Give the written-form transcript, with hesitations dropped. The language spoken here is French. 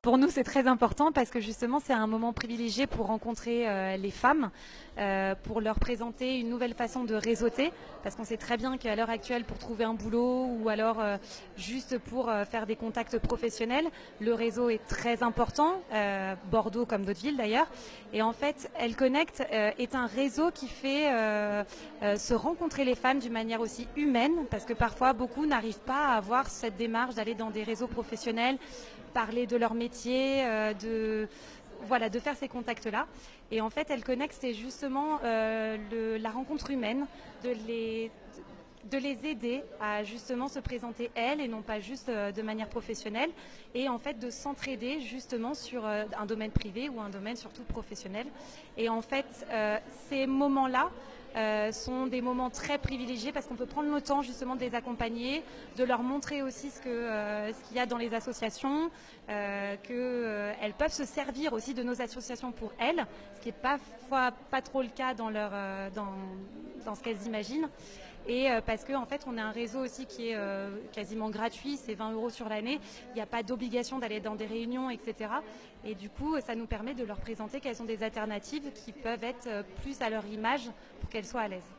pour nous, c'est très important parce que justement, c'est un moment privilégié pour rencontrer les femmes, pour leur présenter une nouvelle façon de réseauter. Parce qu'on sait très bien qu'à l'heure actuelle, pour trouver un boulot ou alors juste pour faire des contacts professionnels, le réseau est très important, Bordeaux comme d'autres villes d'ailleurs. Et en fait, Elle Connect est un réseau qui fait se rencontrer les femmes d'une manière aussi humaine, parce que parfois, beaucoup n'arrivent pas à avoir cette démarche d'aller dans des réseaux professionnels, parler de leur métier, de faire ces contacts-là. Et en fait, Elle Connect, c'est justement la rencontre humaine, de les aider à justement se présenter elles et non pas juste de manière professionnelle, et en fait de s'entraider justement sur un domaine privé ou un domaine surtout professionnel. Et en fait, ces moments-là sont des moments très privilégiés parce qu'on peut prendre le temps justement de les accompagner, de leur montrer aussi ce qu'il y a dans les associations, qu'elles peuvent se servir aussi de nos associations pour elles, ce qui n'est parfois pas trop le cas dans ce qu'elles imaginent. Et parce qu'en fait, on a un réseau aussi qui est quasiment gratuit, c'est 20 € sur l'année, il n'y a pas d'obligation d'aller dans des réunions, etc. Et du coup, ça nous permet de leur présenter quelles sont des alternatives qui peuvent être plus à leur image pour qu'elles soient à l'aise.